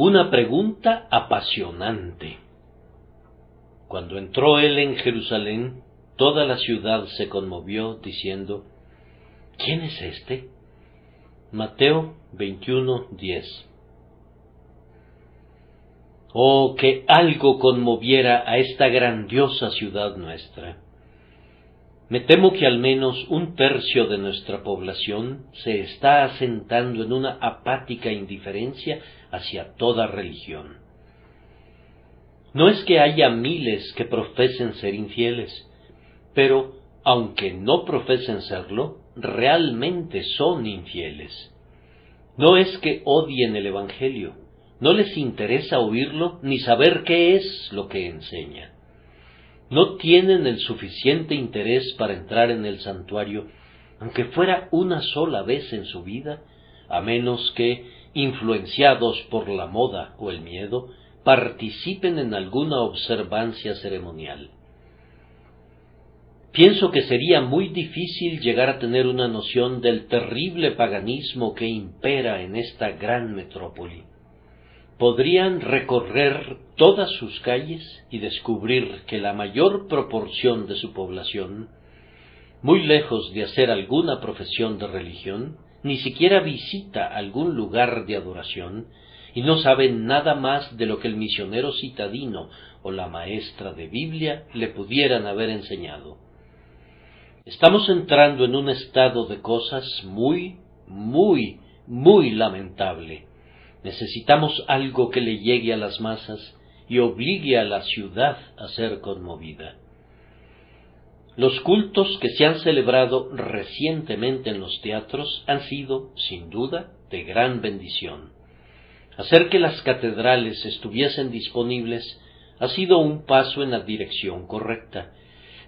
Una pregunta apasionante. Cuando entró él en Jerusalén, toda la ciudad se conmovió, diciendo: ¿Quién es este? Mateo 21:10. Oh, que algo conmoviera a esta grandiosa ciudad nuestra. Me temo que al menos 1/3 de nuestra población se está asentando en una apática indiferencia hacia toda religión. No es que haya miles que profesen ser infieles, pero, aunque no profesen serlo, realmente son infieles. No es que odien el Evangelio, no les interesa oírlo ni saber qué es lo que enseña. No tienen el suficiente interés para entrar en el santuario, aunque fuera una sola vez en su vida, a menos que, influenciados por la moda o el miedo, participen en alguna observancia ceremonial. Pienso que sería muy difícil llegar a tener una noción del terrible paganismo que impera en esta gran metrópoli. Podrían recorrer todas sus calles y descubrir que la mayor proporción de su población, muy lejos de hacer alguna profesión de religión, ni siquiera visita algún lugar de adoración, y no sabe nada más de lo que el misionero citadino o la maestra de Biblia le pudieran haber enseñado. Estamos entrando en un estado de cosas muy lamentable. Necesitamos algo que le llegue a las masas y obligue a la ciudad a ser conmovida. Los cultos que se han celebrado recientemente en los teatros han sido, sin duda, de gran bendición. Hacer que las catedrales estuviesen disponibles ha sido un paso en la dirección correcta,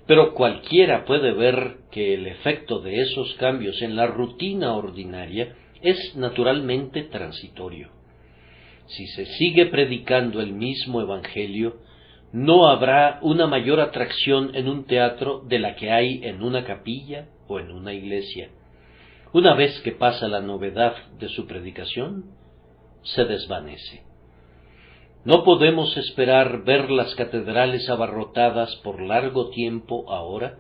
pero cualquiera puede ver que el efecto de esos cambios en la rutina ordinaria es naturalmente transitorio. Si se sigue predicando el mismo Evangelio, no habrá una mayor atracción en un teatro de la que hay en una capilla o en una iglesia. Una vez que pasa la novedad de su predicación, se desvanece. No podemos esperar ver las catedrales abarrotadas por largo tiempo ahora,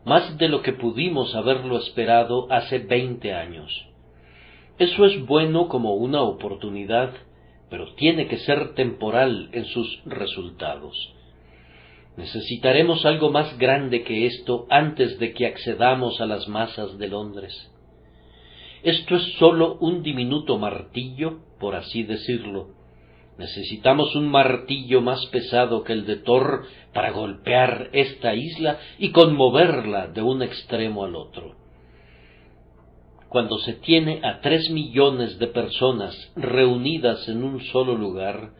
más de lo que pudimos haberlo esperado hace 20 años. Eso es bueno como una oportunidad, pero tiene que ser temporal en sus resultados. Necesitaremos algo más grande que esto antes de que accedamos a las masas de Londres. Esto es sólo un diminuto martillo, por así decirlo. Necesitamos un martillo más pesado que el de Thor para golpear esta isla y conmoverla de un extremo al otro. Cuando se tiene a 3 millones de personas reunidas en un solo lugar,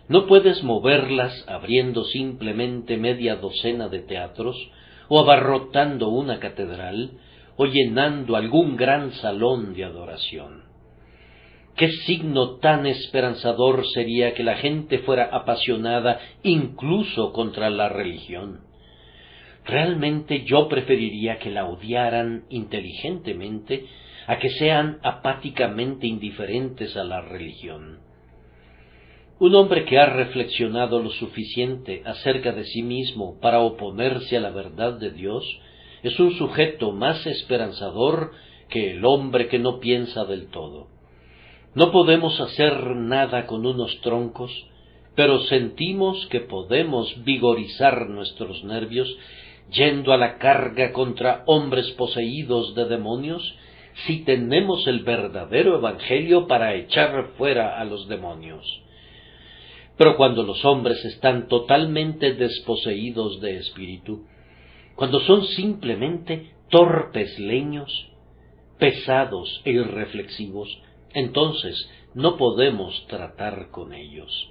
no puedes moverlas abriendo simplemente media docena de teatros, o abarrotando una catedral, o llenando algún gran salón de adoración. ¿Qué signo tan esperanzador sería que la gente fuera apasionada incluso contra la religión? Realmente yo preferiría que la odiaran inteligentemente a que sean apáticamente indiferentes a la religión. Un hombre que ha reflexionado lo suficiente acerca de sí mismo para oponerse a la verdad de Dios es un sujeto más esperanzador que el hombre que no piensa del todo. No podemos hacer nada con unos troncos, pero sentimos que podemos vigorizar nuestros nervios yendo a la carga contra hombres poseídos de demonios si tenemos el verdadero evangelio para echar fuera a los demonios. Pero cuando los hombres están totalmente desposeídos de espíritu, cuando son simplemente torpes leños, pesados e irreflexivos, entonces no podemos tratar con ellos.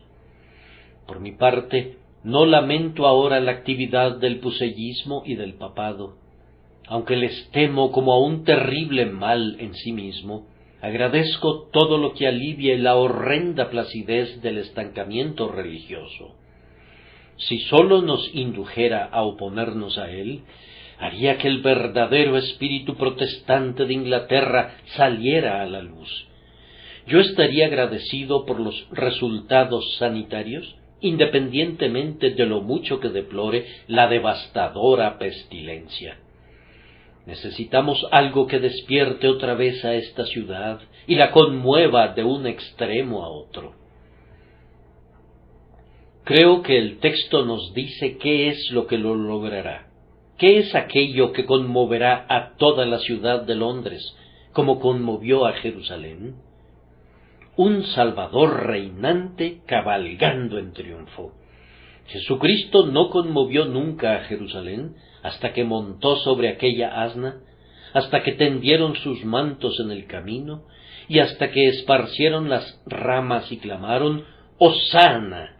Por mi parte, no lamento ahora la actividad del pusellismo y del papado. Aunque les temo como a un terrible mal en sí mismo, agradezco todo lo que alivie la horrenda placidez del estancamiento religioso. Si sólo nos indujera a oponernos a él, haría que el verdadero espíritu protestante de Inglaterra saliera a la luz. yo estaría agradecido por los resultados sanitarios, independientemente de lo mucho que deplore la devastadora pestilencia. Necesitamos algo que despierte otra vez a esta ciudad y la conmueva de un extremo a otro. Creo que el texto nos dice qué es lo que lo logrará. ¿Qué es aquello que conmoverá a toda la ciudad de Londres, como conmovió a Jerusalén? Un Salvador reinante cabalgando en triunfo. Jesucristo no conmovió nunca a Jerusalén hasta que montó sobre aquella asna, hasta que tendieron sus mantos en el camino, y hasta que esparcieron las ramas y clamaron, ¡Hosana!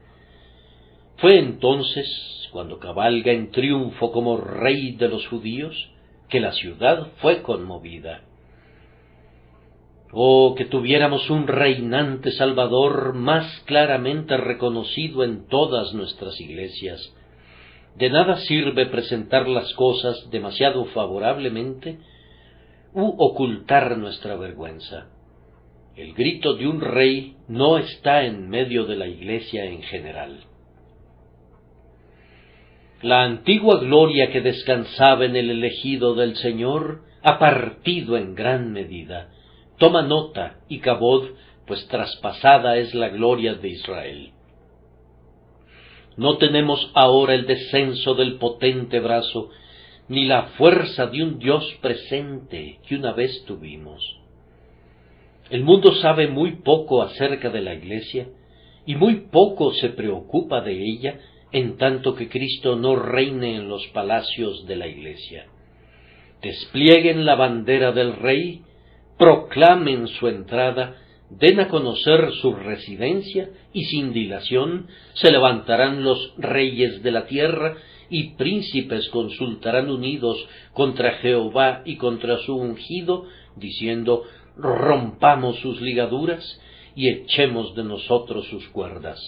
Fue entonces, cuando cabalga en triunfo como rey de los judíos, que la ciudad fue conmovida. Oh, que tuviéramos un reinante Salvador más claramente reconocido en todas nuestras iglesias. De nada sirve presentar las cosas demasiado favorablemente u ocultar nuestra vergüenza. El grito de un rey no está en medio de la iglesia en general. La antigua gloria que descansaba en el elegido del Señor ha partido en gran medida. Toma nota, Icabod, pues traspasada es la gloria de Israel. No tenemos ahora el descenso del potente brazo, ni la fuerza de un Dios presente que una vez tuvimos. El mundo sabe muy poco acerca de la Iglesia, y muy poco se preocupa de ella, en tanto que Cristo no reine en los palacios de la Iglesia. Desplieguen la bandera del Rey, proclamen su entrada, den a conocer su residencia, y sin dilación se levantarán los reyes de la tierra, y príncipes consultarán unidos contra Jehová y contra su ungido, diciendo, rompamos sus ligaduras, y echemos de nosotros sus cuerdas.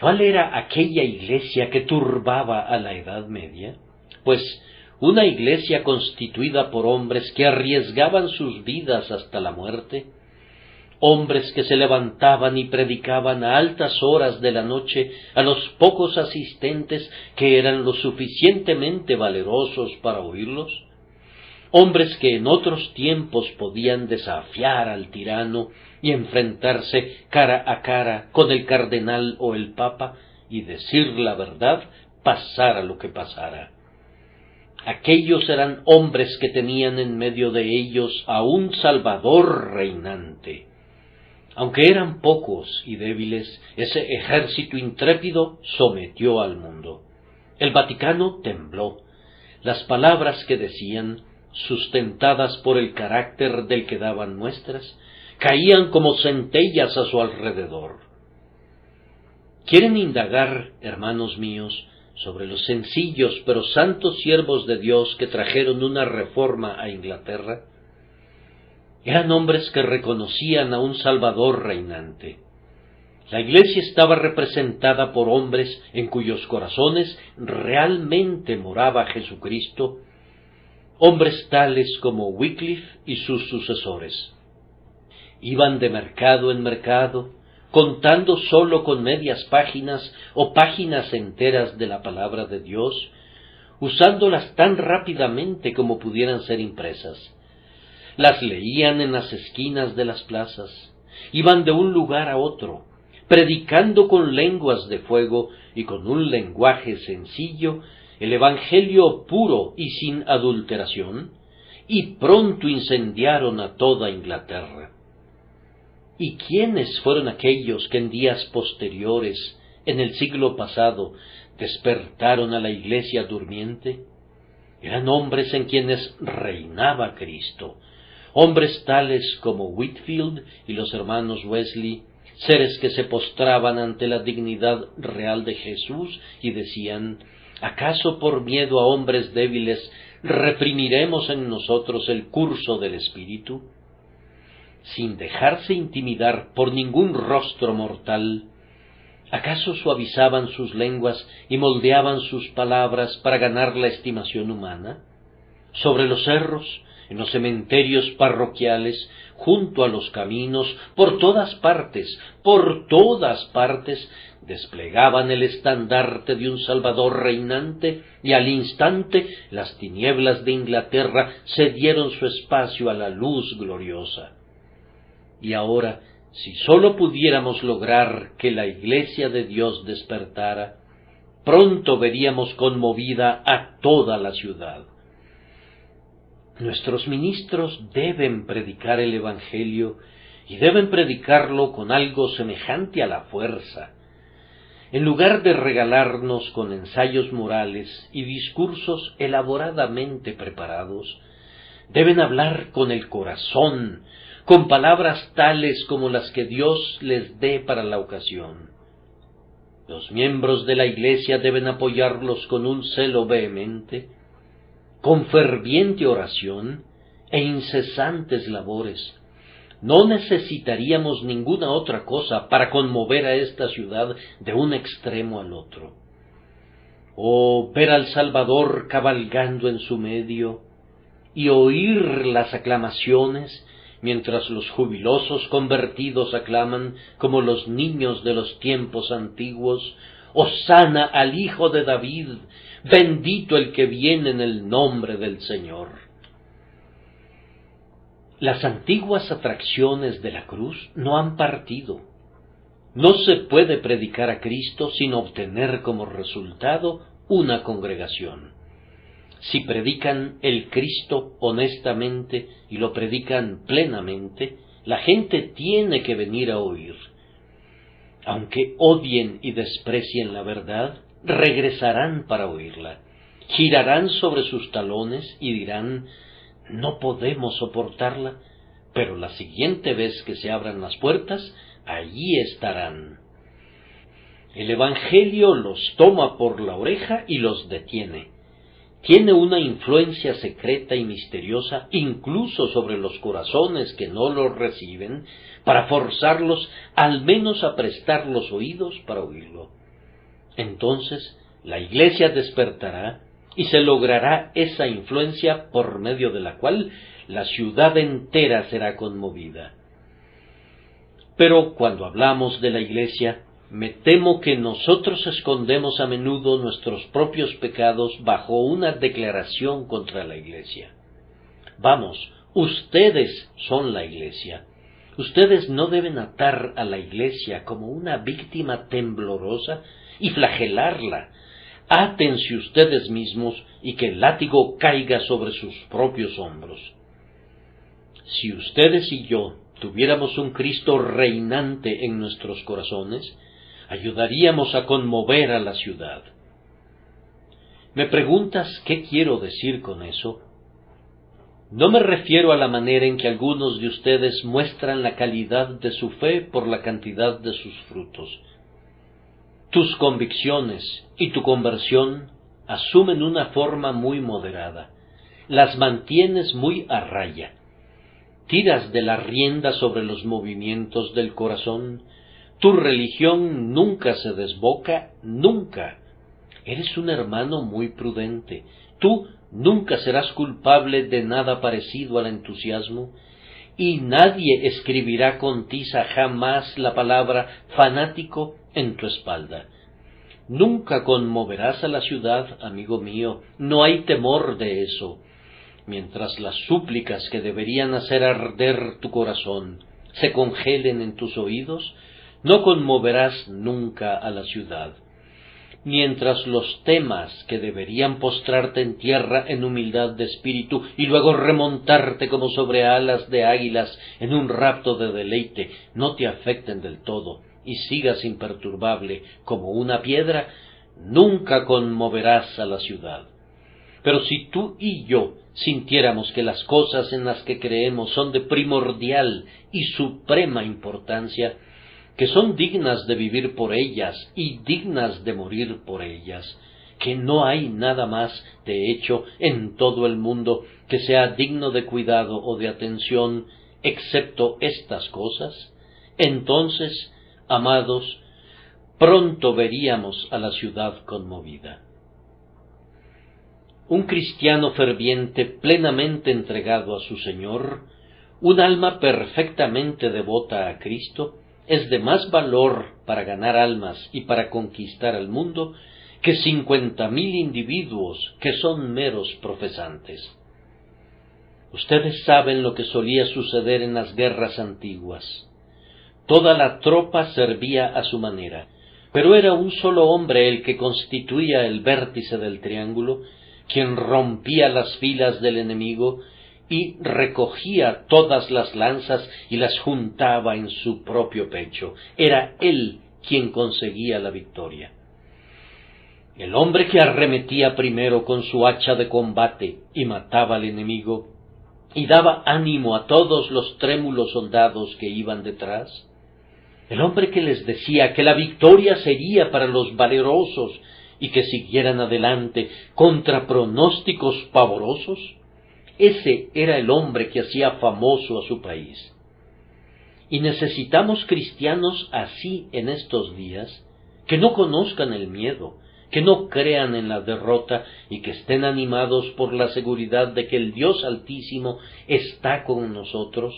¿Cuál era aquella iglesia que turbaba a la Edad Media? Pues una iglesia constituida por hombres que arriesgaban sus vidas hasta la muerte, hombres que se levantaban y predicaban a altas horas de la noche a los pocos asistentes que eran lo suficientemente valerosos para oírlos, hombres que en otros tiempos podían desafiar al tirano y enfrentarse cara a cara con el cardenal o el papa y decir la verdad, pasara lo que pasara. Aquellos eran hombres que tenían en medio de ellos a un Salvador reinante. Aunque eran pocos y débiles, ese ejército intrépido sometió al mundo. El Vaticano tembló. Las palabras que decían, sustentadas por el carácter del que daban muestras, caían como centellas a su alrededor. ¿Quieren indagar, hermanos míos, sobre los sencillos pero santos siervos de Dios que trajeron una reforma a Inglaterra? Eran hombres que reconocían a un Salvador reinante. La Iglesia estaba representada por hombres en cuyos corazones realmente moraba Jesucristo, hombres tales como Wycliffe y sus sucesores. Iban de mercado en mercado, contando sólo con medias páginas o páginas enteras de la palabra de Dios, usándolas tan rápidamente como pudieran ser impresas. Las leían en las esquinas de las plazas, iban de un lugar a otro, predicando con lenguas de fuego y con un lenguaje sencillo, el Evangelio puro y sin adulteración, y pronto incendiaron a toda Inglaterra. ¿Y quiénes fueron aquellos que en días posteriores, en el siglo pasado, despertaron a la Iglesia durmiente? Eran hombres en quienes reinaba Cristo, hombres tales como Whitefield y los hermanos Wesley, seres que se postraban ante la dignidad real de Jesús y decían, ¿acaso por miedo a hombres débiles reprimiremos en nosotros el curso del Espíritu? Sin dejarse intimidar por ningún rostro mortal, ¿acaso suavizaban sus lenguas y moldeaban sus palabras para ganar la estimación humana? Sobre los cerros, en los cementerios parroquiales, junto a los caminos, por todas partes, desplegaban el estandarte de un Salvador reinante, y al instante las tinieblas de Inglaterra cedieron su espacio a la luz gloriosa. Y ahora, si sólo pudiéramos lograr que la Iglesia de Dios despertara, pronto veríamos conmovida a toda la ciudad. Nuestros ministros deben predicar el Evangelio, y deben predicarlo con algo semejante a la fuerza. En lugar de regalarnos con ensayos morales y discursos elaboradamente preparados, deben hablar con el corazón, con palabras tales como las que Dios les dé para la ocasión. Los miembros de la Iglesia deben apoyarlos con un celo vehemente, con ferviente oración e incesantes labores. No necesitaríamos ninguna otra cosa para conmover a esta ciudad de un extremo al otro. Oh, ver al Salvador cabalgando en su medio y oír las aclamaciones, mientras los jubilosos convertidos aclaman como los niños de los tiempos antiguos: «Hosana al Hijo de David, bendito el que viene en el nombre del Señor». Las antiguas atracciones de la cruz no han partido. No se puede predicar a Cristo sin obtener como resultado una congregación. Si predican el Cristo honestamente y lo predican plenamente, la gente tiene que venir a oír. Aunque odien y desprecien la verdad, regresarán para oírla. Girarán sobre sus talones y dirán: «No podemos soportarla», pero la siguiente vez que se abran las puertas, allí estarán. El Evangelio los toma por la oreja y los detiene. Tiene una influencia secreta y misteriosa, incluso sobre los corazones que no lo reciben, para forzarlos al menos a prestar los oídos para oírlo. Entonces la Iglesia despertará, y se logrará esa influencia por medio de la cual la ciudad entera será conmovida. Pero cuando hablamos de la Iglesia, me temo que nosotros escondemos a menudo nuestros propios pecados bajo una declaración contra la Iglesia. Vamos, ustedes son la Iglesia. Ustedes no deben atar a la Iglesia como una víctima temblorosa y flagelarla. Átense ustedes mismos y que el látigo caiga sobre sus propios hombros. Si ustedes y yo tuviéramos un Cristo reinante en nuestros corazones, ayudaríamos a conmover a la ciudad. ¿Me preguntas qué quiero decir con eso? No me refiero a la manera en que algunos de ustedes muestran la calidad de su fe por la cantidad de sus frutos. Tus convicciones y tu conversión asumen una forma muy moderada. Las mantienes muy a raya. Tiras de la rienda sobre los movimientos del corazón. Tu religión nunca se desboca, nunca. Eres un hermano muy prudente. Tú nunca serás culpable de nada parecido al entusiasmo, y nadie escribirá con tiza jamás la palabra fanático en tu espalda. Nunca conmoverás a la ciudad, amigo mío, no hay temor de eso. Mientras las súplicas que deberían hacer arder tu corazón se congelen en tus oídos, no conmoverás nunca a la ciudad. Mientras los temas que deberían postrarte en tierra en humildad de espíritu y luego remontarte como sobre alas de águilas en un rapto de deleite no te afecten del todo y sigas imperturbable como una piedra, nunca conmoverás a la ciudad. Pero si tú y yo sintiéramos que las cosas en las que creemos son de primordial y suprema importancia, que son dignas de vivir por ellas y dignas de morir por ellas, que no hay nada más, de hecho, en todo el mundo que sea digno de cuidado o de atención, excepto estas cosas, entonces, amados, pronto veríamos a la ciudad conmovida. un cristiano ferviente plenamente entregado a su Señor, un alma perfectamente devota a Cristo, es de más valor para ganar almas y para conquistar al mundo que 50,000 individuos que son meros profesantes. Ustedes saben lo que solía suceder en las guerras antiguas. Toda la tropa servía a su manera, pero era un solo hombre el que constituía el vértice del triángulo, quien rompía las filas del enemigo y recogía todas las lanzas y las juntaba en su propio pecho. Era él quien conseguía la victoria. El hombre que arremetía primero con su hacha de combate y mataba al enemigo, y daba ánimo a todos los trémulos soldados que iban detrás. El hombre que les decía que la victoria sería para los valerosos y que siguieran adelante contra pronósticos pavorosos. Ese era el hombre que hacía famoso a su país. Y necesitamos cristianos así en estos días, que no conozcan el miedo, que no crean en la derrota y que estén animados por la seguridad de que el Dios Altísimo está con nosotros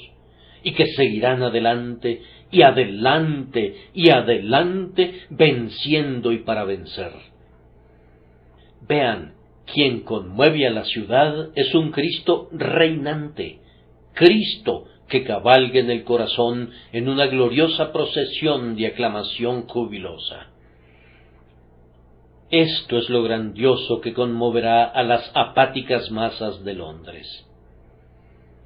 y que seguirán adelante y adelante y adelante, venciendo y para vencer. Vean, quien conmueve a la ciudad es un Cristo reinante, Cristo que cabalga en el corazón en una gloriosa procesión de aclamación jubilosa. Esto es lo grandioso que conmoverá a las apáticas masas de Londres.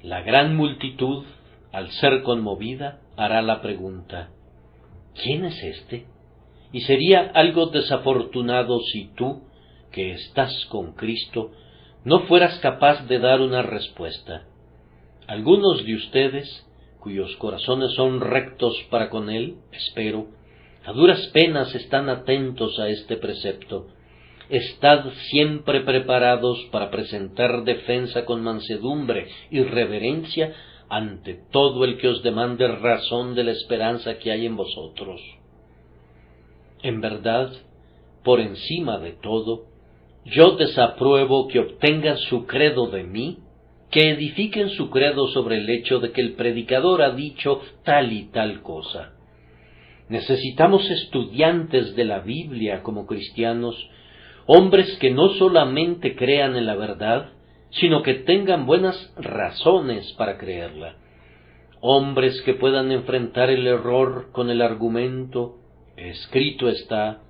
La gran multitud, al ser conmovida, hará la pregunta: ¿quién es este? Y sería algo desafortunado si tú, que estás con Cristo, no fueras capaz de dar una respuesta. Algunos de ustedes, cuyos corazones son rectos para con Él, espero, a duras penas están atentos a este precepto. Estad siempre preparados para presentar defensa con mansedumbre y reverencia ante todo el que os demande razón de la esperanza que hay en vosotros. En verdad, por encima de todo, yo desapruebo que obtengan su credo de mí, que edifiquen su credo sobre el hecho de que el predicador ha dicho tal y tal cosa. Necesitamos estudiantes de la Biblia como cristianos, hombres que no solamente crean en la verdad, sino que tengan buenas razones para creerla. Hombres que puedan enfrentar el error con el argumento, escrito está,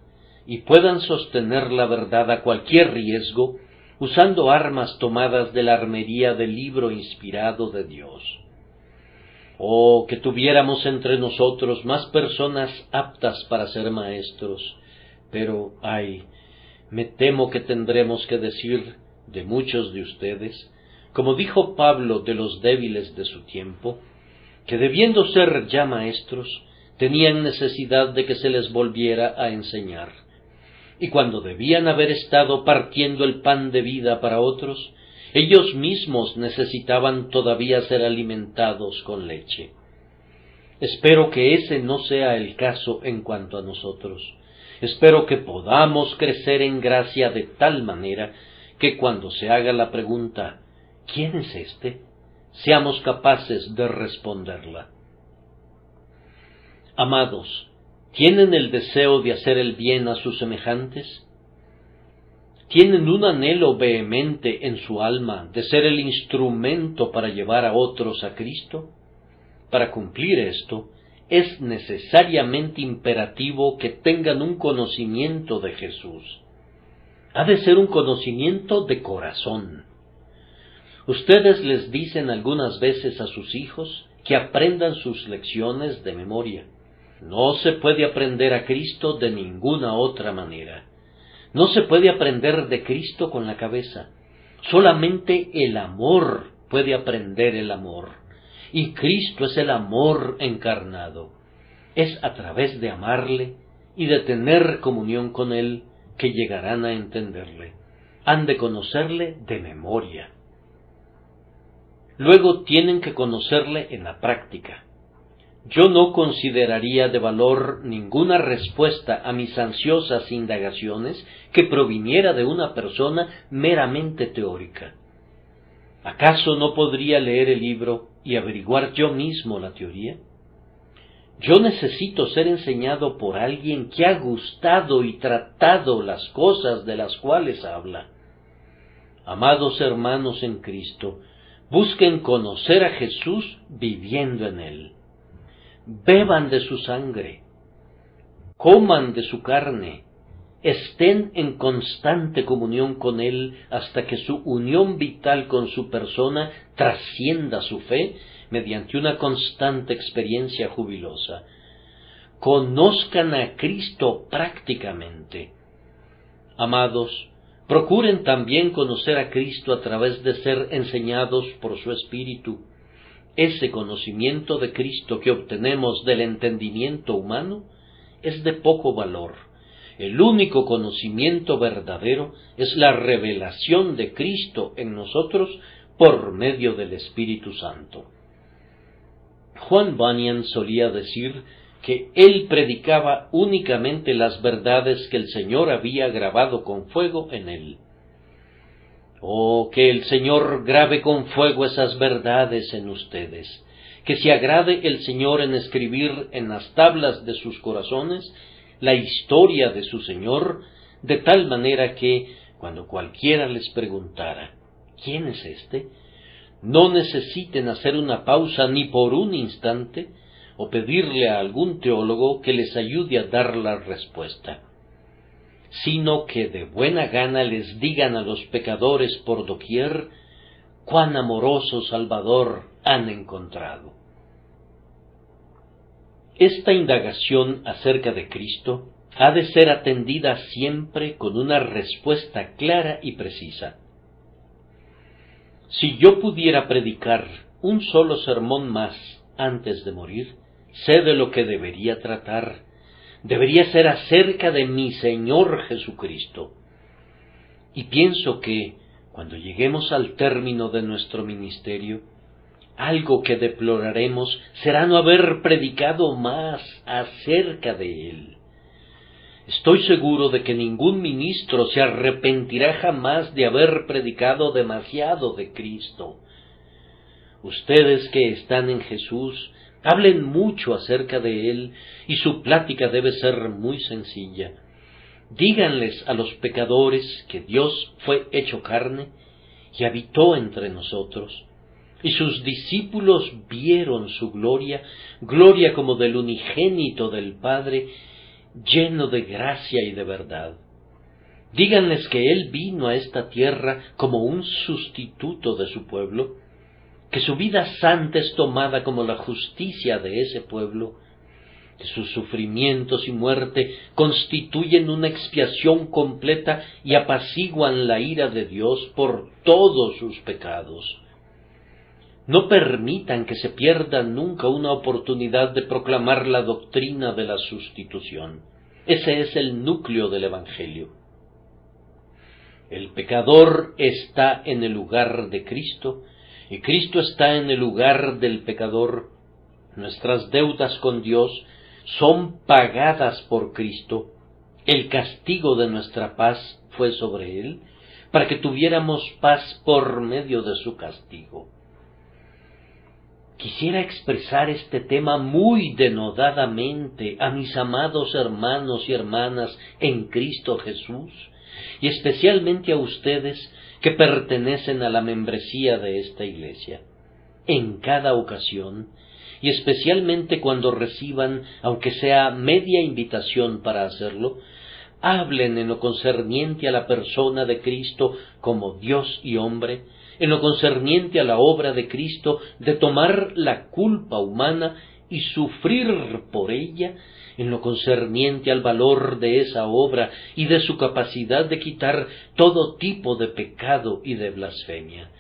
y puedan sostener la verdad a cualquier riesgo, usando armas tomadas de la armería del libro inspirado de Dios. Oh, que tuviéramos entre nosotros más personas aptas para ser maestros, pero, ay, me temo que tendremos que decir de muchos de ustedes, como dijo Pablo de los débiles de su tiempo, que debiendo ser ya maestros, tenían necesidad de que se les volviera a enseñar, y cuando debían haber estado partiendo el pan de vida para otros, ellos mismos necesitaban todavía ser alimentados con leche. Espero que ese no sea el caso en cuanto a nosotros. Espero que podamos crecer en gracia de tal manera que cuando se haga la pregunta ¿quién es este?, seamos capaces de responderla. Amados, ¿tienen el deseo de hacer el bien a sus semejantes? ¿Tienen un anhelo vehemente en su alma de ser el instrumento para llevar a otros a Cristo? Para cumplir esto, es necesariamente imperativo que tengan un conocimiento de Jesús. Ha de ser un conocimiento de corazón. Ustedes les dicen algunas veces a sus hijos que aprendan sus lecciones de memoria. No se puede aprender a Cristo de ninguna otra manera. No se puede aprender de Cristo con la cabeza. Solamente el amor puede aprender el amor. Y Cristo es el amor encarnado. Es a través de amarle y de tener comunión con Él que llegarán a entenderle. Han de conocerle de memoria. Luego tienen que conocerle en la práctica. yo no consideraría de valor ninguna respuesta a mis ansiosas indagaciones que proviniera de una persona meramente teórica. ¿Acaso no podría leer el libro y averiguar yo mismo la teoría? Yo necesito ser enseñado por alguien que ha gustado y tratado las cosas de las cuales habla. Amados hermanos en Cristo, busquen conocer a Jesús viviendo en Él. Beban de su sangre, coman de su carne, estén en constante comunión con Él hasta que su unión vital con su persona trascienda su fe mediante una constante experiencia jubilosa. Conozcan a Cristo prácticamente. Amados, procuren también conocer a Cristo a través de ser enseñados por su Espíritu. Ese conocimiento de Cristo que obtenemos del entendimiento humano es de poco valor. El único conocimiento verdadero es la revelación de Cristo en nosotros por medio del Espíritu Santo. Juan Bunyan solía decir que él predicaba únicamente las verdades que el Señor había grabado con fuego en él. Oh, que el Señor grabe con fuego esas verdades en ustedes, que se agrade el Señor en escribir en las tablas de sus corazones la historia de su Señor, de tal manera que, cuando cualquiera les preguntara, ¿quién es éste?, no necesiten hacer una pausa ni por un instante, o pedirle a algún teólogo que les ayude a dar la respuesta, sino que de buena gana les digan a los pecadores por doquier cuán amoroso Salvador han encontrado. Esta indagación acerca de Cristo ha de ser atendida siempre con una respuesta clara y precisa. Si yo pudiera predicar un solo sermón más antes de morir, sé de lo que debería tratar. Debería ser acerca de mi Señor Jesucristo. Y pienso que, cuando lleguemos al término de nuestro ministerio, algo que deploraremos será no haber predicado más acerca de Él. Estoy seguro de que ningún ministro se arrepentirá jamás de haber predicado demasiado de Cristo. Ustedes que están en Jesús, hablen mucho acerca de Él, y su plática debe ser muy sencilla. Díganles a los pecadores que Dios fue hecho carne y habitó entre nosotros, y sus discípulos vieron su gloria, gloria como del unigénito del Padre, lleno de gracia y de verdad. Díganles que Él vino a esta tierra como un sustituto de su pueblo, que su vida santa es tomada como la justicia de ese pueblo, que sus sufrimientos y muerte constituyen una expiación completa y apaciguan la ira de Dios por todos sus pecados. No permitan que se pierda nunca una oportunidad de proclamar la doctrina de la sustitución. Ese es el núcleo del Evangelio. El pecador está en el lugar de Cristo, y Cristo está en el lugar del pecador. Nuestras deudas con Dios son pagadas por Cristo. El castigo de nuestra paz fue sobre Él, para que tuviéramos paz por medio de su castigo. Quisiera expresar este tema muy denodadamente a mis amados hermanos y hermanas en Cristo Jesús, y especialmente a ustedes que pertenecen a la membresía de esta iglesia. En cada ocasión, y especialmente cuando reciban, aunque sea media invitación para hacerlo, hablen en lo concerniente a la persona de Cristo como Dios y hombre, en lo concerniente a la obra de Cristo de tomar la culpa humana y sufrir por ella, en lo concerniente al valor de esa obra y de su capacidad de quitar todo tipo de pecado y de blasfemia.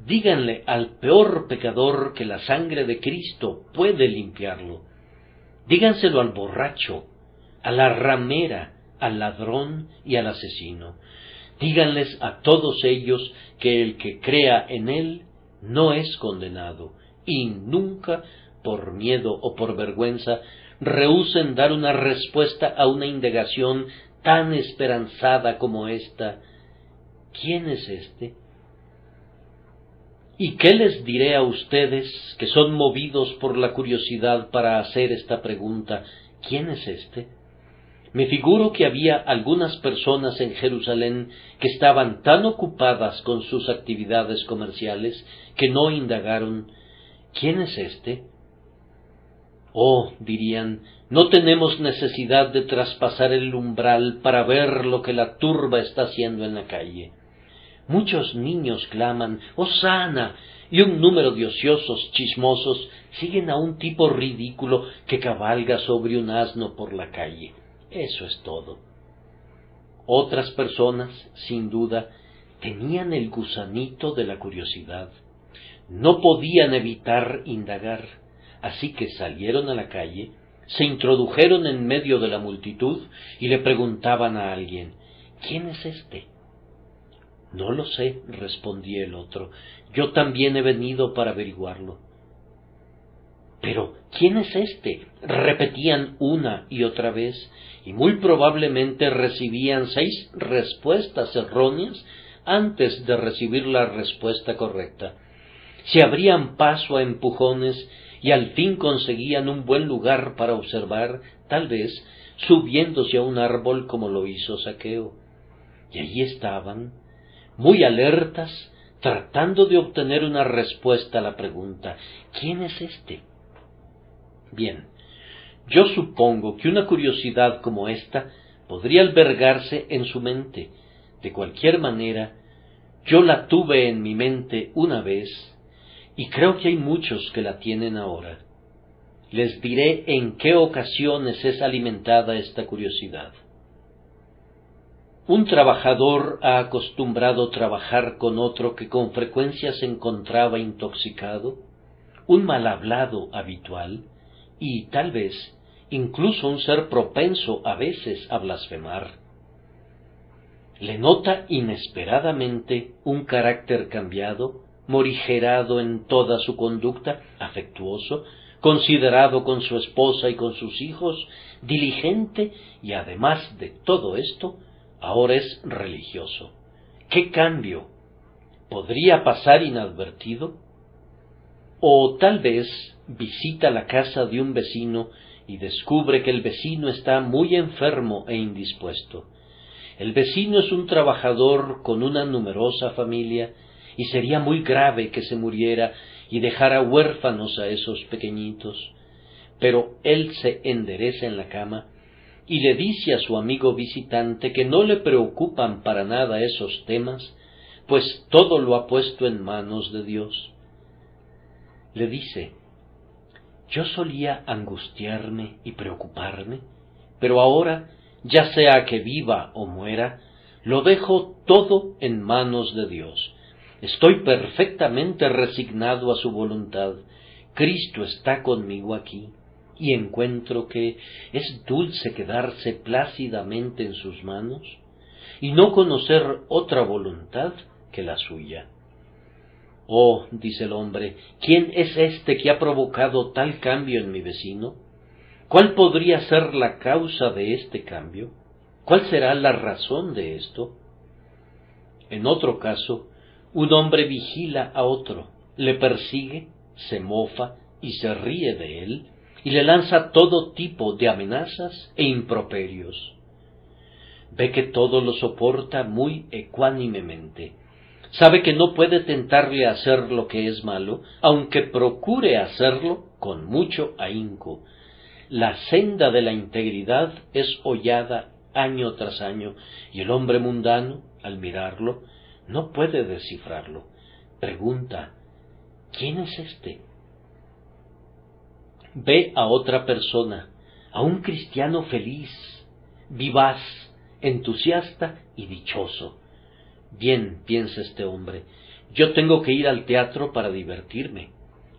Díganle al peor pecador que la sangre de Cristo puede limpiarlo. Díganselo al borracho, a la ramera, al ladrón y al asesino. Díganles a todos ellos que el que crea en Él no es condenado y nunca por miedo o por vergüenza, rehúsen dar una respuesta a una indagación tan esperanzada como esta: ¿quién es este? ¿Y qué les diré a ustedes que son movidos por la curiosidad para hacer esta pregunta: ¿quién es este? Me figuro que había algunas personas en Jerusalén que estaban tan ocupadas con sus actividades comerciales que no indagaron: ¿quién es este? Oh, dirían, no tenemos necesidad de traspasar el umbral para ver lo que la turba está haciendo en la calle. Muchos niños claman «¡Hosana!» y un número de ociosos chismosos siguen a un tipo ridículo que cabalga sobre un asno por la calle. Eso es todo. Otras personas, sin duda, tenían el gusanito de la curiosidad. No podían evitar indagar, así que salieron a la calle, se introdujeron en medio de la multitud y le preguntaban a alguien: «¿Quién es este?». «No lo sé», respondía el otro, «yo también he venido para averiguarlo». «Pero, ¿quién es este?», repetían una y otra vez, y muy probablemente recibían 6 respuestas erróneas antes de recibir la respuesta correcta. Se abrían paso a empujones y al fin conseguían un buen lugar para observar, tal vez subiéndose a un árbol como lo hizo Zaqueo. Y allí estaban, muy alertas, tratando de obtener una respuesta a la pregunta: ¿quién es este? Bien, yo supongo que una curiosidad como esta podría albergarse en su mente. De cualquier manera, yo la tuve en mi mente una vez, y creo que hay muchos que la tienen ahora. Les diré en qué ocasiones es alimentada esta curiosidad. Un trabajador ha acostumbrado trabajar con otro que con frecuencia se encontraba intoxicado, un mal hablado habitual, y tal vez incluso un ser propenso a veces a blasfemar. Le nota inesperadamente un carácter cambiado, morigerado en toda su conducta, afectuoso, considerado con su esposa y con sus hijos, diligente y además de todo esto, ahora es religioso. ¿Qué cambio? ¿Podría pasar inadvertido? O tal vez visita la casa de un vecino y descubre que el vecino está muy enfermo e indispuesto. El vecino es un trabajador con una numerosa familia y sería muy grave que se muriera y dejara huérfanos a esos pequeñitos. Pero él se endereza en la cama y le dice a su amigo visitante que no le preocupan para nada esos temas, pues todo lo ha puesto en manos de Dios. Le dice: «Yo solía angustiarme y preocuparme, pero ahora, ya sea que viva o muera, lo dejo todo en manos de Dios. Estoy perfectamente resignado a su voluntad. Cristo está conmigo aquí, y encuentro que es dulce quedarse plácidamente en sus manos y no conocer otra voluntad que la suya». «Oh», dice el hombre, «¿quién es este que ha provocado tal cambio en mi vecino? ¿Cuál podría ser la causa de este cambio? ¿Cuál será la razón de esto?». En otro caso, un hombre vigila a otro, le persigue, se mofa y se ríe de él, y le lanza todo tipo de amenazas e improperios. Ve que todo lo soporta muy ecuánimemente. Sabe que no puede tentarle a hacer lo que es malo, aunque procure hacerlo con mucho ahínco. La senda de la integridad es hollada año tras año, y el hombre mundano, al mirarlo, no puede descifrarlo. Pregunta: ¿quién es este? Ve a otra persona, a un cristiano feliz, vivaz, entusiasta y dichoso. Bien, piensa este hombre, yo tengo que ir al teatro para divertirme.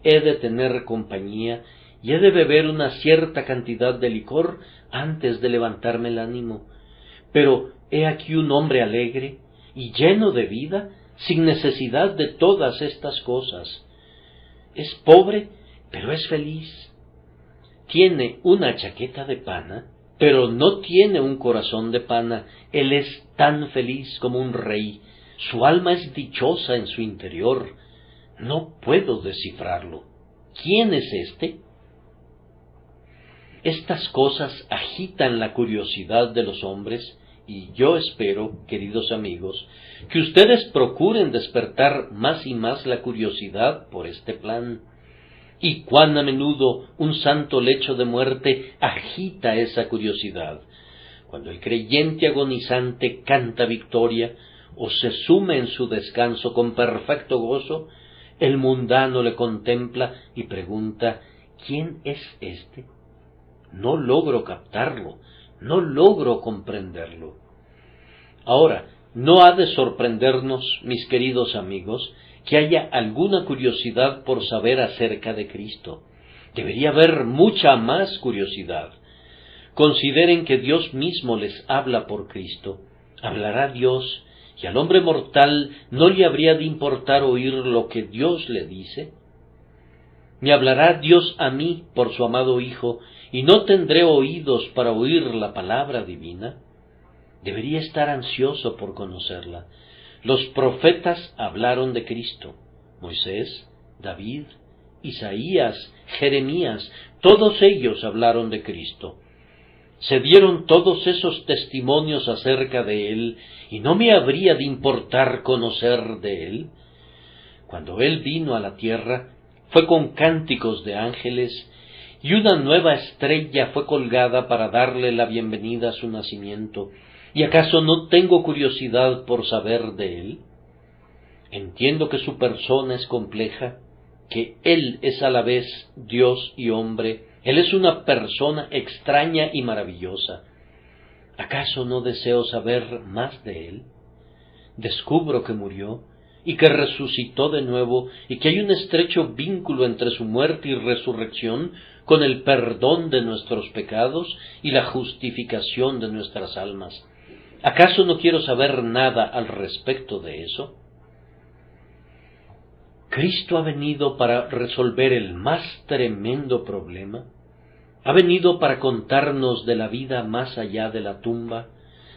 He de tener compañía y he de beber una cierta cantidad de licor antes de levantarme el ánimo. Pero he aquí un hombre alegre y lleno de vida, sin necesidad de todas estas cosas. Es pobre pero es feliz. Tiene una chaqueta de pana, pero no tiene un corazón de pana. Él es tan feliz como un rey. Su alma es dichosa en su interior. No puedo descifrarlo. ¿Quién es este? Estas cosas agitan la curiosidad de los hombres, y yo espero, queridos amigos, que ustedes procuren despertar más y más la curiosidad por este plan. Y cuán a menudo un santo lecho de muerte agita esa curiosidad. Cuando el creyente agonizante canta victoria o se sume en su descanso con perfecto gozo, el mundano le contempla y pregunta: ¿quién es éste? No logro captarlo, no logro comprenderlo. Ahora, no ha de sorprendernos, mis queridos amigos, que haya alguna curiosidad por saber acerca de Cristo. Debería haber mucha más curiosidad. Consideren que Dios mismo les habla por Cristo. Hablará Dios, y al hombre mortal no le habría de importar oír lo que Dios le dice. Me hablará Dios a mí por su amado Hijo, y no tendré oídos para oír la palabra divina. Debería estar ansioso por conocerla. Los profetas hablaron de Cristo. Moisés, David, Isaías, Jeremías, todos ellos hablaron de Cristo. Se dieron todos esos testimonios acerca de Él, y no me habría de importar conocer de Él. Cuando Él vino a la tierra, fue con cánticos de ángeles, y una nueva estrella fue colgada para darle la bienvenida a su nacimiento. ¿Y acaso no tengo curiosidad por saber de Él? Entiendo que su persona es compleja, que Él es a la vez Dios y hombre. Él es una persona extraña y maravillosa. ¿Acaso no deseo saber más de Él? Descubro que murió y que resucitó de nuevo, y que hay un estrecho vínculo entre su muerte y resurrección con el perdón de nuestros pecados y la justificación de nuestras almas. ¿Acaso no quiero saber nada al respecto de eso? Cristo ha venido para resolver el más tremendo problema. Ha venido para contarnos de la vida más allá de la tumba,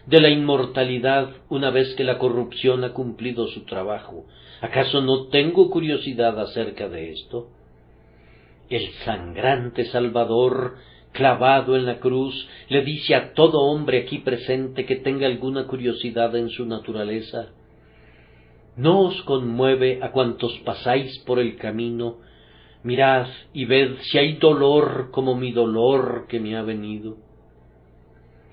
de la inmortalidad una vez que la corrupción ha cumplido su trabajo. ¿Acaso no tengo curiosidad acerca de esto? El sangrante Salvador, clavado en la cruz, le dice a todo hombre aquí presente que tenga alguna curiosidad en su naturaleza: ¿no os conmueve a cuantos pasáis por el camino? Mirad y ved si hay dolor como mi dolor que me ha venido.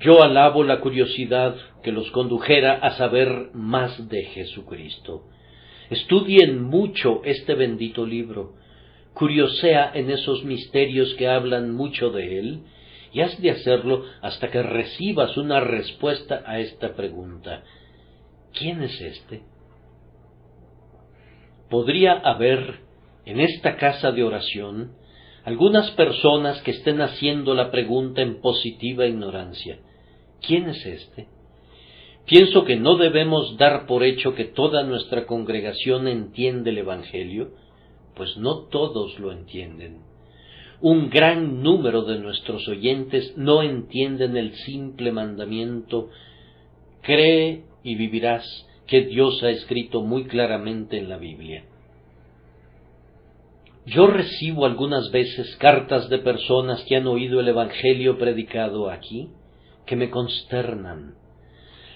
Yo alabo la curiosidad que los condujera a saber más de Jesucristo. Estudien mucho este bendito libro, curiosea en esos misterios que hablan mucho de él, y has de hacerlo hasta que recibas una respuesta a esta pregunta: ¿quién es este? Podría haber en esta casa de oración algunas personas que estén haciendo la pregunta en positiva ignorancia: ¿quién es este? Pienso que no debemos dar por hecho que toda nuestra congregación entiende el Evangelio, pues no todos lo entienden. Un gran número de nuestros oyentes no entienden el simple mandamiento: cree y vivirás, que Dios ha escrito muy claramente en la Biblia. Yo recibo algunas veces cartas de personas que han oído el Evangelio predicado aquí, que me consternan.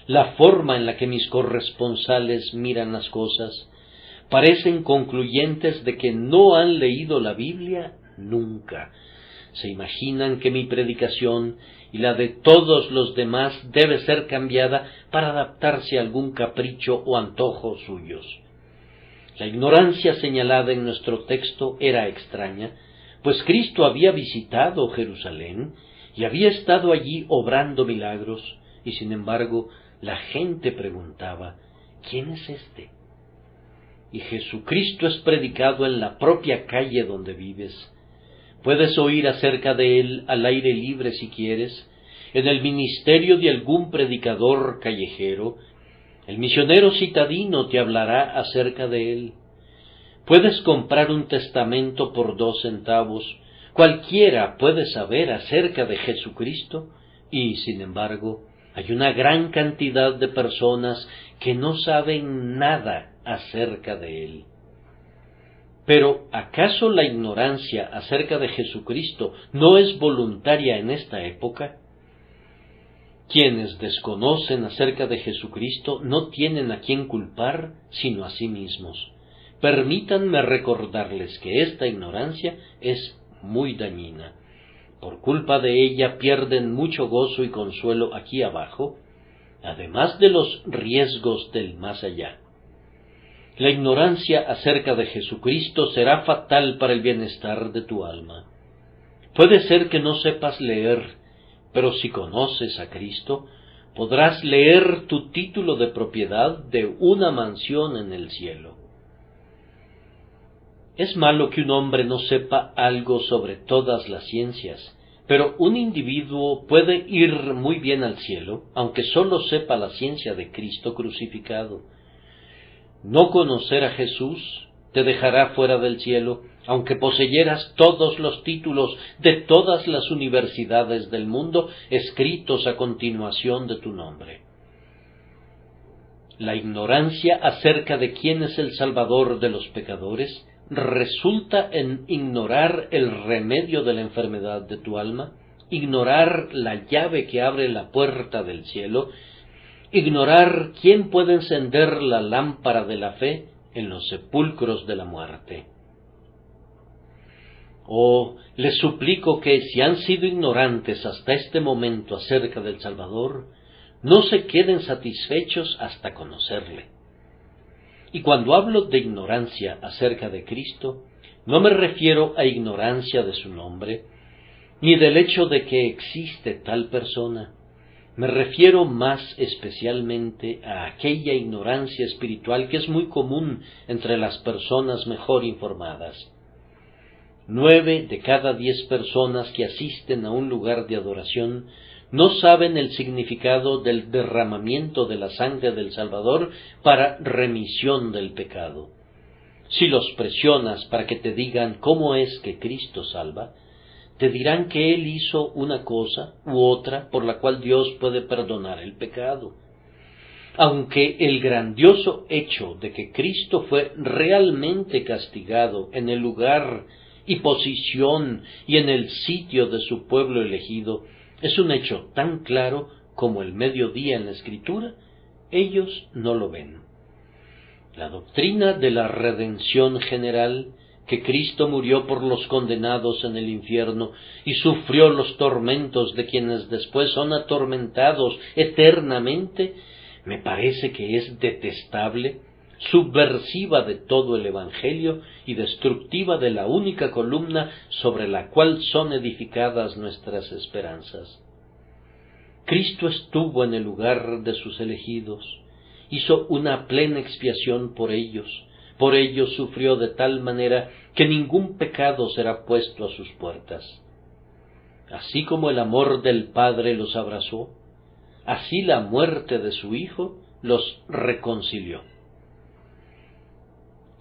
La forma en la que mis corresponsales miran las cosas parecen concluyentes de que no han leído la Biblia nunca. Se imaginan que mi predicación y la de todos los demás debe ser cambiada para adaptarse a algún capricho o antojo suyos. La ignorancia señalada en nuestro texto era extraña, pues Cristo había visitado Jerusalén y había estado allí obrando milagros, y sin embargo la gente preguntaba: ¿quién es este? Y Jesucristo es predicado en la propia calle donde vives. Puedes oír acerca de él al aire libre si quieres, en el ministerio de algún predicador callejero. El misionero citadino te hablará acerca de él. Puedes comprar un testamento por 2 centavos, cualquiera puede saber acerca de Jesucristo, y sin embargo, hay una gran cantidad de personas que no saben nada acerca de Él. Pero, ¿acaso la ignorancia acerca de Jesucristo no es voluntaria en esta época? Quienes desconocen acerca de Jesucristo no tienen a quién culpar sino a sí mismos. Permítanme recordarles que esta ignorancia es muy dañina. Por culpa de ella pierden mucho gozo y consuelo aquí abajo, además de los riesgos del más allá. La ignorancia acerca de Jesucristo será fatal para el bienestar de tu alma. Puede ser que no sepas leer, pero si conoces a Cristo, podrás leer tu título de propiedad de una mansión en el cielo. Es malo que un hombre no sepa algo sobre todas las ciencias, pero un individuo puede ir muy bien al cielo, aunque solo sepa la ciencia de Cristo crucificado. No conocer a Jesús te dejará fuera del cielo, aunque poseyeras todos los títulos de todas las universidades del mundo escritos a continuación de tu nombre. La ignorancia acerca de quién es el Salvador de los pecadores resulta en ignorar el remedio de la enfermedad de tu alma, ignorar la llave que abre la puerta del cielo, ignorar quién puede encender la lámpara de la fe en los sepulcros de la muerte. Oh, les suplico que, si han sido ignorantes hasta este momento acerca del Salvador, no se queden satisfechos hasta conocerle. Y cuando hablo de ignorancia acerca de Cristo, no me refiero a ignorancia de su nombre, ni del hecho de que existe tal persona. Me refiero más especialmente a aquella ignorancia espiritual que es muy común entre las personas mejor informadas. 9 de cada 10 personas que asisten a un lugar de adoración no saben el significado del derramamiento de la sangre del Salvador para remisión del pecado. Si los presionas para que te digan cómo es que Cristo salva, te dirán que Él hizo una cosa u otra por la cual Dios puede perdonar el pecado. Aunque el grandioso hecho de que Cristo fue realmente castigado en el lugar y posición y en el sitio de su pueblo elegido es un hecho tan claro como el mediodía en la Escritura, ellos no lo ven. La doctrina de la redención general, que Cristo murió por los condenados en el infierno y sufrió los tormentos de quienes después son atormentados eternamente, me parece que es detestable, subversiva de todo el Evangelio y destructiva de la única columna sobre la cual son edificadas nuestras esperanzas. Cristo estuvo en el lugar de sus elegidos, hizo una plena expiación por ellos sufrió de tal manera que ningún pecado será puesto a sus puertas. Así como el amor del Padre los abrazó, así la muerte de su Hijo los reconcilió.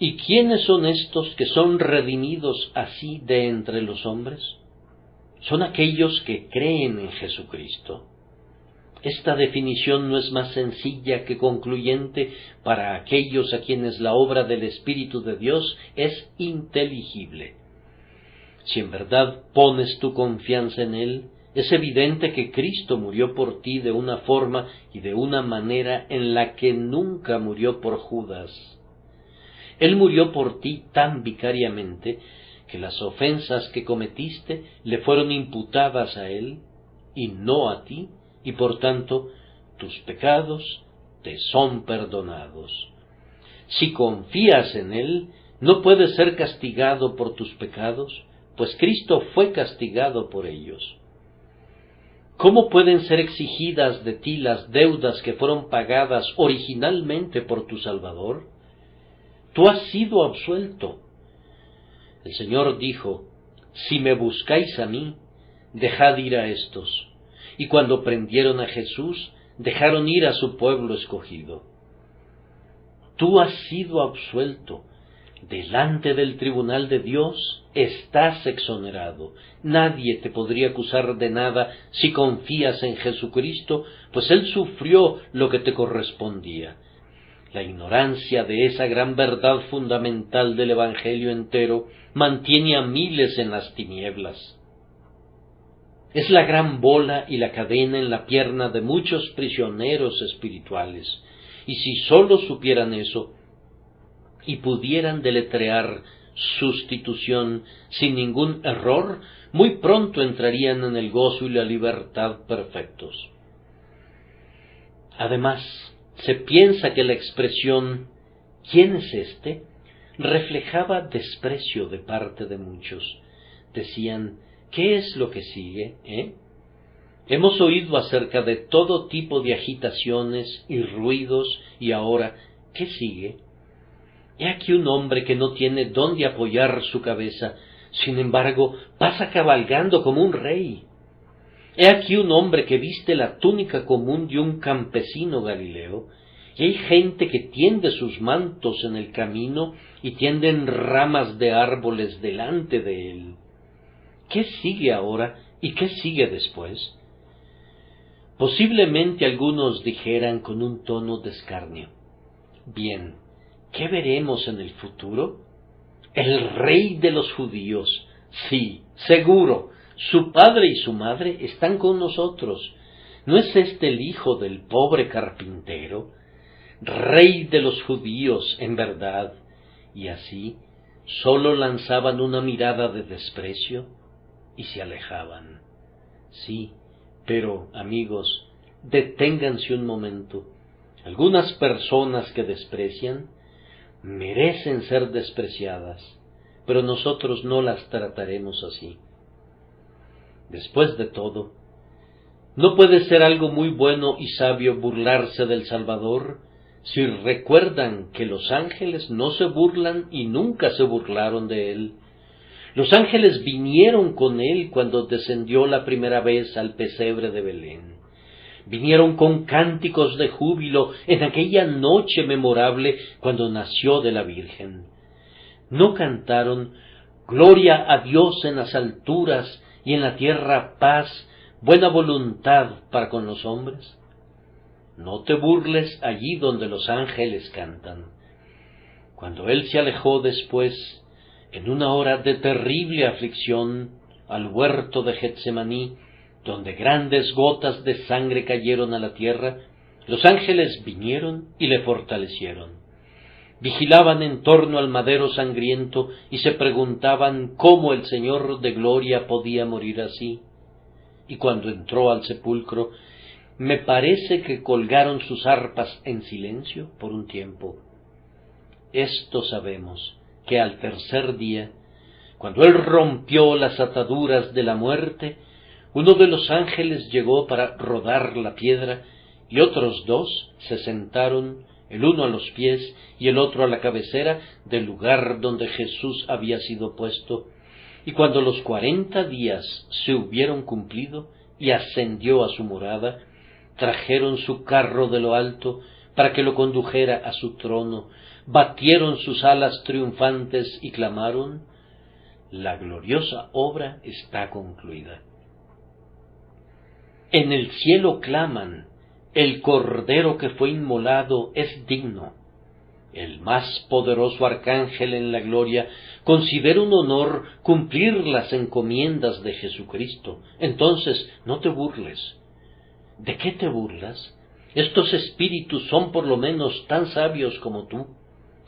¿Y quiénes son estos que son redimidos así de entre los hombres? Son aquellos que creen en Jesucristo. Esta definición no es más sencilla que concluyente para aquellos a quienes la obra del Espíritu de Dios es inteligible. Si en verdad pones tu confianza en Él, es evidente que Cristo murió por ti de una forma y de una manera en la que nunca murió por Judas. Él murió por ti tan vicariamente que las ofensas que cometiste le fueron imputadas a Él y no a ti, y por tanto tus pecados te son perdonados. Si confías en Él, no puedes ser castigado por tus pecados, pues Cristo fue castigado por ellos. ¿Cómo pueden ser exigidas de ti las deudas que fueron pagadas originalmente por tu Salvador? Tú has sido absuelto. El Señor dijo, si me buscáis a mí, dejad ir a estos. Y cuando prendieron a Jesús, dejaron ir a su pueblo escogido. Tú has sido absuelto. Delante del tribunal de Dios estás exonerado. Nadie te podría acusar de nada si confías en Jesucristo, pues Él sufrió lo que te correspondía. La ignorancia de esa gran verdad fundamental del Evangelio entero mantiene a miles en las tinieblas. Es la gran bola y la cadena en la pierna de muchos prisioneros espirituales, y si sólo supieran eso, y pudieran deletrear sustitución sin ningún error, muy pronto entrarían en el gozo y la libertad perfectos. Además, se piensa que la expresión ¿quién es este? Reflejaba desprecio de parte de muchos. Decían, ¿qué es lo que sigue? Hemos oído acerca de todo tipo de agitaciones y ruidos, y ahora, ¿qué sigue? He aquí un hombre que no tiene dónde apoyar su cabeza, sin embargo, pasa cabalgando como un rey. He aquí un hombre que viste la túnica común de un campesino galileo, y hay gente que tiende sus mantos en el camino y tienden ramas de árboles delante de él. ¿Qué sigue ahora y qué sigue después? Posiblemente algunos dijeran con un tono de escarnio, bien, ¿qué veremos en el futuro? El rey de los judíos, sí, seguro, su padre y su madre están con nosotros. ¿No es este el hijo del pobre carpintero? Rey de los judíos, en verdad. Y así, sólo lanzaban una mirada de desprecio y se alejaban. Sí, pero, amigos, deténganse un momento. Algunas personas que desprecian merecen ser despreciadas, pero nosotros no las trataremos así. Después de todo, ¿no puede ser algo muy bueno y sabio burlarse del Salvador si recuerdan que los ángeles no se burlan y nunca se burlaron de él? Los ángeles vinieron con él cuando descendió la primera vez al pesebre de Belén. Vinieron con cánticos de júbilo en aquella noche memorable cuando nació de la Virgen. ¿No cantaron gloria a Dios en las alturas y en la tierra paz, buena voluntad para con los hombres? No te burles allí donde los ángeles cantan. Cuando él se alejó después, en una hora de terrible aflicción, al huerto de Getsemaní, donde grandes gotas de sangre cayeron a la tierra, los ángeles vinieron y le fortalecieron. Vigilaban en torno al madero sangriento y se preguntaban cómo el Señor de gloria podía morir así. Y cuando entró al sepulcro, me parece que colgaron sus arpas en silencio por un tiempo. Esto sabemos, que al tercer día, cuando él rompió las ataduras de la muerte, uno de los ángeles llegó para rodar la piedra, y otros dos se sentaron, el uno a los pies y el otro a la cabecera del lugar donde Jesús había sido puesto. Y cuando los 40 días se hubieron cumplido y ascendió a su morada, trajeron su carro de lo alto para que lo condujera a su trono, batieron sus alas triunfantes y clamaron: la gloriosa obra está concluida. En el cielo claman: el Cordero que fue inmolado es digno. El más poderoso arcángel en la gloria considera un honor cumplir las encomiendas de Jesucristo. Entonces, no te burles. ¿De qué te burlas? Estos espíritus son por lo menos tan sabios como tú.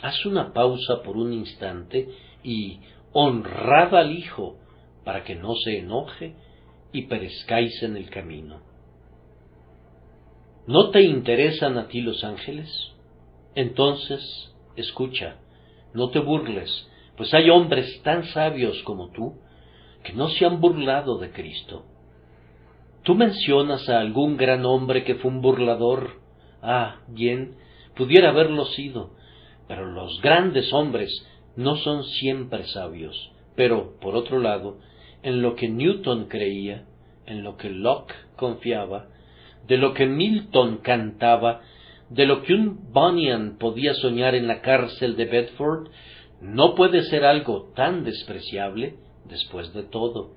Haz una pausa por un instante y honrad al Hijo para que no se enoje y perezcáis en el camino. ¿No te interesan a ti los ángeles? Entonces, escucha, no te burles, pues hay hombres tan sabios como tú que no se han burlado de Cristo. Tú mencionas a algún gran hombre que fue un burlador. Ah, bien, pudiera haberlo sido, pero los grandes hombres no son siempre sabios. Pero, por otro lado, en lo que Newton creía, en lo que Locke confiaba, de lo que Milton cantaba, de lo que un Bunyan podía soñar en la cárcel de Bedford, no puede ser algo tan despreciable después de todo.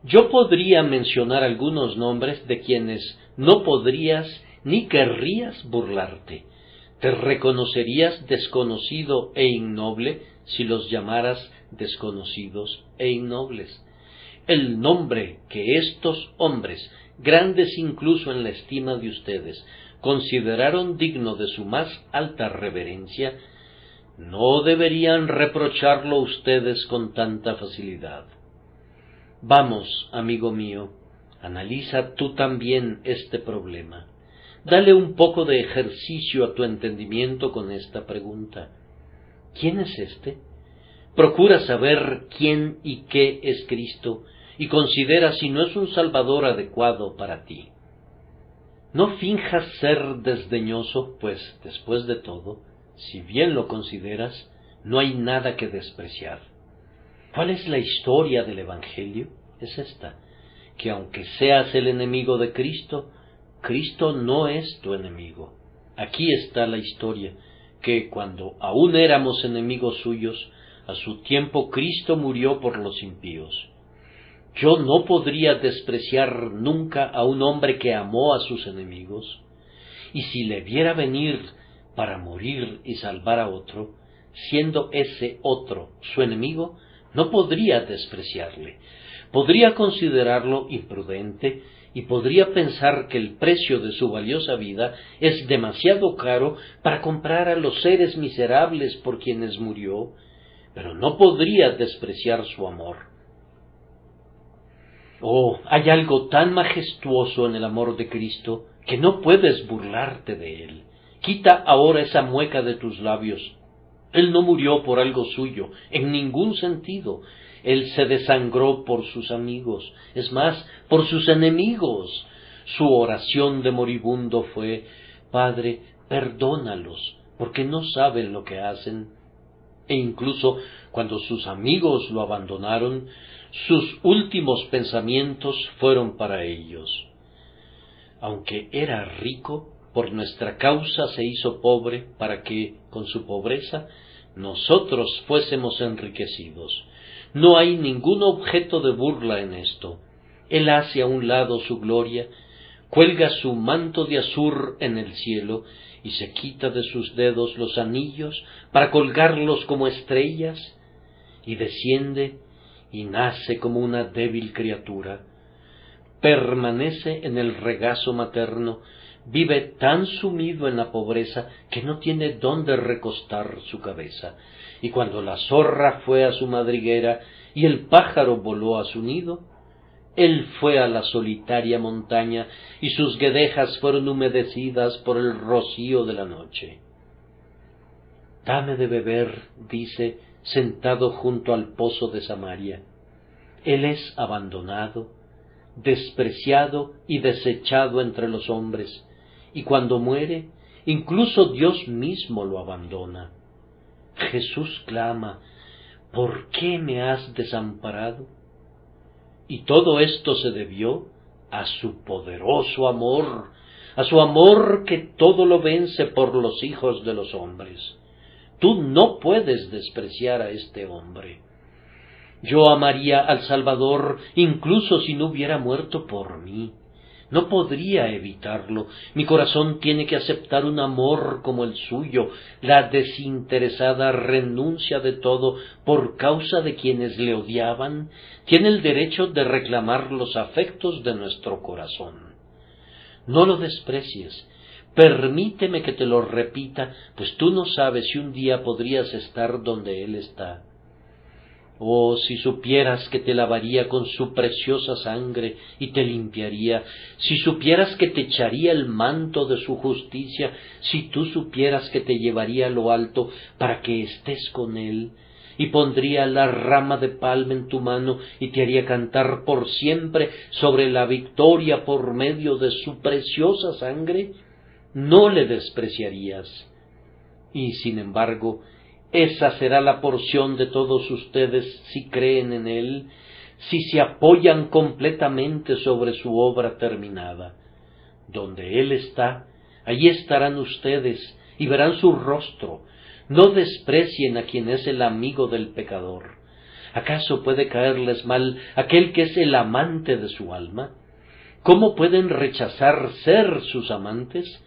Yo podría mencionar algunos nombres de quienes no podrías ni querrías burlarte. Te reconocerías desconocido e innoble si los llamaras desconocidos e innobles. El nombre que estos hombres, grandes incluso en la estima de ustedes, consideraron digno de su más alta reverencia, no deberían reprocharlo ustedes con tanta facilidad. Vamos, amigo mío, analiza tú también este problema. Dale un poco de ejercicio a tu entendimiento con esta pregunta. ¿Quién es éste? Procura saber quién y qué es Cristo y considera si no es un Salvador adecuado para ti. No finjas ser desdeñoso, pues, después de todo, si bien lo consideras, no hay nada que despreciar. ¿Cuál es la historia del Evangelio? Es esta, que aunque seas el enemigo de Cristo, Cristo no es tu enemigo. Aquí está la historia, que cuando aún éramos enemigos suyos, a su tiempo Cristo murió por los impíos. Yo no podría despreciar nunca a un hombre que amó a sus enemigos, y si le viera venir para morir y salvar a otro, siendo ese otro su enemigo, no podría despreciarle. Podría considerarlo imprudente y podría pensar que el precio de su valiosa vida es demasiado caro para comprar a los seres miserables por quienes murió, pero no podría despreciar su amor. Oh, hay algo tan majestuoso en el amor de Cristo que no puedes burlarte de él. Quita ahora esa mueca de tus labios. Él no murió por algo suyo, en ningún sentido. Él se desangró por sus amigos, es más, por sus enemigos. Su oración de moribundo fue: Padre, perdónalos, porque no saben lo que hacen. E incluso cuando sus amigos lo abandonaron, sus últimos pensamientos fueron para ellos. Aunque era rico, por nuestra causa se hizo pobre, para que, con su pobreza, nosotros fuésemos enriquecidos. No hay ningún objeto de burla en esto. Él hace a un lado su gloria, cuelga su manto de azur en el cielo, y se quita de sus dedos los anillos para colgarlos como estrellas, y desciende y nace como una débil criatura. Permanece en el regazo materno, vive tan sumido en la pobreza que no tiene dónde recostar su cabeza, y cuando la zorra fue a su madriguera y el pájaro voló a su nido, él fue a la solitaria montaña y sus guedejas fueron humedecidas por el rocío de la noche. Dame de beber, dice, sentado junto al pozo de Samaria. Él es abandonado, despreciado y desechado entre los hombres, y cuando muere, incluso Dios mismo lo abandona. Jesús clama: ¿por qué me has desamparado? Y todo esto se debió a su poderoso amor, a su amor que todo lo vence por los hijos de los hombres. Tú no puedes despreciar a este hombre. Yo amaría al Salvador incluso si no hubiera muerto por mí. No podría evitarlo. Mi corazón tiene que aceptar un amor como el suyo, la desinteresada renuncia de todo por causa de quienes le odiaban. Tiene el derecho de reclamar los afectos de nuestro corazón. No lo desprecies. Permíteme que te lo repita, pues tú no sabes si un día podrías estar donde él está. Oh, si supieras que te lavaría con su preciosa sangre y te limpiaría, si supieras que te echaría el manto de su justicia, si tú supieras que te llevaría a lo alto para que estés con él, y pondría la rama de palma en tu mano y te haría cantar por siempre sobre la victoria por medio de su preciosa sangre, no le despreciarías. Y sin embargo, esa será la porción de todos ustedes si creen en él, si se apoyan completamente sobre su obra terminada. Donde él está, allí estarán ustedes y verán su rostro. No desprecien a quien es el amigo del pecador. ¿Acaso puede caerles mal aquel que es el amante de su alma? ¿Cómo pueden rechazar ser sus amantes?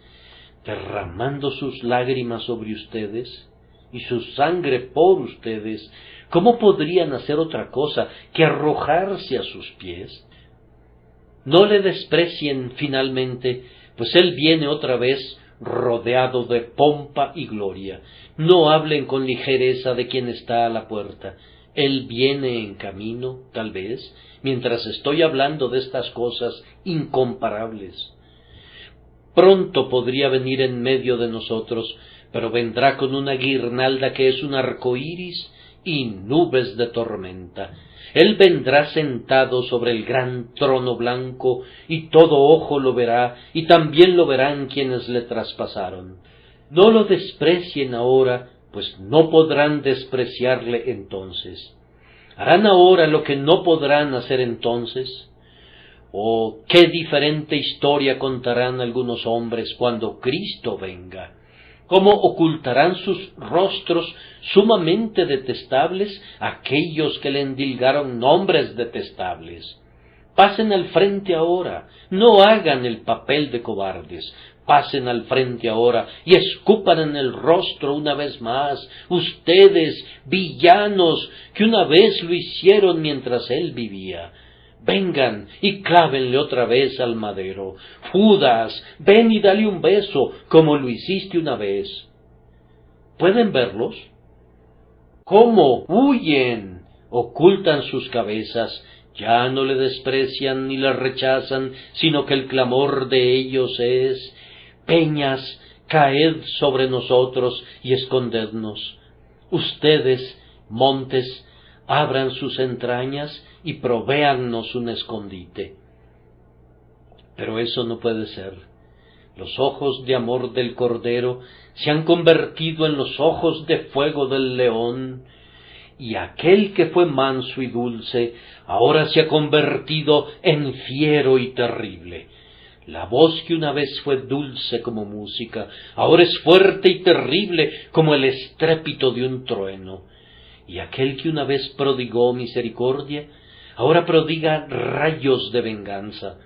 Derramando sus lágrimas sobre ustedes y su sangre por ustedes, ¿cómo podrían hacer otra cosa que arrojarse a sus pies? No le desprecien finalmente, pues él viene otra vez rodeado de pompa y gloria. No hablen con ligereza de quien está a la puerta. Él viene en camino, tal vez, mientras estoy hablando de estas cosas incomparables. Pronto podría venir en medio de nosotros, pero vendrá con una guirnalda que es un arco iris y nubes de tormenta. Él vendrá sentado sobre el gran trono blanco, y todo ojo lo verá, y también lo verán quienes le traspasaron. No lo desprecien ahora, pues no podrán despreciarle entonces. ¿Harán ahora lo que no podrán hacer entonces? Oh, qué diferente historia contarán algunos hombres cuando Cristo venga. ¿Cómo ocultarán sus rostros sumamente detestables aquellos que le endilgaron nombres detestables? Pasen al frente ahora, no hagan el papel de cobardes. Pasen al frente ahora y escupan en el rostro una vez más, ustedes, villanos, que una vez lo hicieron mientras él vivía. Vengan y clávenle otra vez al madero. Judas, ven y dale un beso, como lo hiciste una vez. ¿Pueden verlos? ¿Cómo huyen? Ocultan sus cabezas, ya no le desprecian ni le rechazan, sino que el clamor de ellos es: peñas, caed sobre nosotros y escondednos. Ustedes, montes, abran sus entrañas y provéannos un escondite. Pero eso no puede ser. Los ojos de amor del Cordero se han convertido en los ojos de fuego del león, y aquel que fue manso y dulce ahora se ha convertido en fiero y terrible. La voz que una vez fue dulce como música, ahora es fuerte y terrible como el estrépito de un trueno. Y aquel que una vez prodigó misericordia, ahora prodiga rayos de venganza.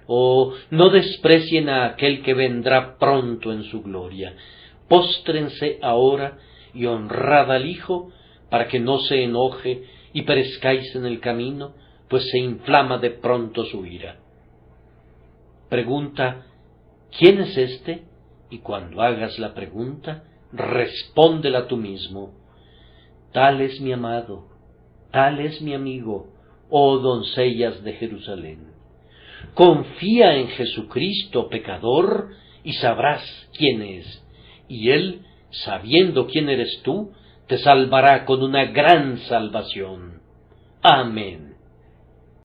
Oh, no desprecien a aquel que vendrá pronto en su gloria. Póstrense ahora y honrad al Hijo, para que no se enoje y perezcáis en el camino, pues se inflama de pronto su ira. Pregunta: ¿quién es éste? Y cuando hagas la pregunta, respóndela tú mismo. Tal es mi amado, tal es mi amigo, oh doncellas de Jerusalén. Confía en Jesucristo, pecador, y sabrás quién es, y Él, sabiendo quién eres tú, te salvará con una gran salvación. Amén.